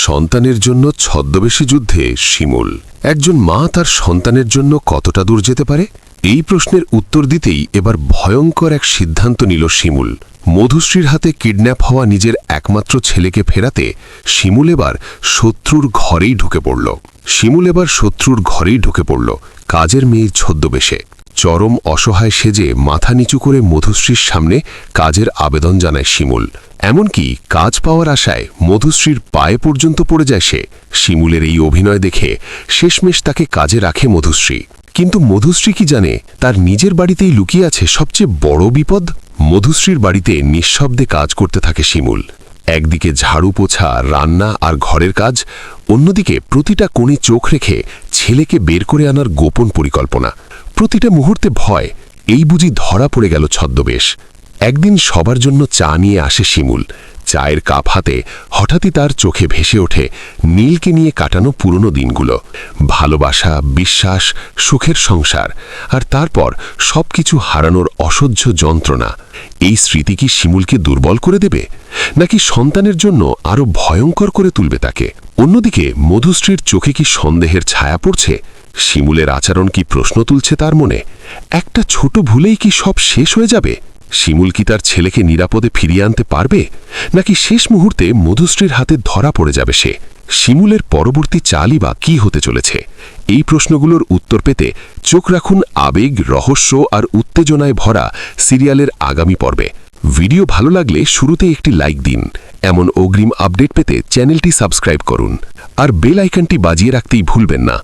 সন্তানের জন্য ছদ্মবেশী যুদ্ধে শিমুল। একজন মা তার সন্তানের জন্য কতটা দূর যেতে পারে? এই প্রশ্নের উত্তর দিতেই এবার ভয়ঙ্কর এক সিদ্ধান্ত নিল শিমুল। মধুশ্রীর হাতে কিডন্যাপ হওয়া নিজের একমাত্র ছেলেকে ফেরাতে শিমুল এবার শত্রুর ঘরেই ঢুকে পড়ল। কাজের মেয়ের ছদ্মবেশে চরম অসহায় সেজে মাথা নিচু করে মধুশ্রীর সামনে কাজের আবেদন জানায় শিমুল। এমনকি কাজ পাওয়ার আশায় মধুশ্রীর পায়ে পর্যন্ত পড়ে যায় সে। শিমুলের এই অভিনয় দেখে শেষমেশ তাকে কাজে রাখে মধুশ্রী। কিন্তু মধুশ্রী কি জানে তার নিজের বাড়িতেই লুকিয়ে আছে সবচেয়ে বড় বিপদ? মধুশ্রীর বাড়িতে নিঃশব্দে কাজ করতে থাকে শিমুল। একদিকে ঝাড়ু পোছা, রান্না আর ঘরের কাজ, অন্যদিকে প্রতিটা কোণে চোখ রেখে ছেলেকে বের করে আনার গোপন পরিকল্পনা। প্রতিটা মুহূর্তে ভয়, এই বুঝি ধরা পড়ে গেল ছদ্মবেশ। একদিন সবার জন্য চা নিয়ে আসে শিমুল। চায়ের কাপ হাতে হঠাৎই তার চোখে ভেসে ওঠে নীলকে নিয়ে কাটানো পুরনো দিনগুলো। ভালোবাসা, বিশ্বাস, সুখের সংসার, আর তারপর সবকিছু হারানোর অসহ্য যন্ত্রণা। এই স্মৃতি কি শিমুলকে দুর্বল করে দেবে, নাকি সন্তানের জন্য আরও ভয়ঙ্কর করে তুলবে তাকে? অন্যদিকে মধুশ্রীর চোখে কি সন্দেহের ছায়া পড়ছে? শিমুলের আচরণ কি প্রশ্ন তুলছে তার মনে? একটা ছোট ভুলেই কি সব শেষ হয়ে যাবে? শিমুল কি তার ছেলেকে নিরাপদে ফিরিয়ে আনতে পারবে, নাকি শেষ মুহূর্তে মধুশ্রীর হাতে ধরা পড়ে যাবে সে? শিমুলের পরবর্তী চালই বা কী হতে চলেছে? এই প্রশ্নগুলোর উত্তর পেতে চোখ রাখুন আবেগ, রহস্য আর উত্তেজনায় ভরা সিরিয়ালের আগামী পর্বে। ভিডিও ভালো লাগলে শুরুতে একটি লাইক দিন। এমন অগ্রিম আপডেট পেতে চ্যানেলটি সাবস্ক্রাইব করুন আর বেল আইকনটি বাজিয়ে রাখতেই ভুলবেন না।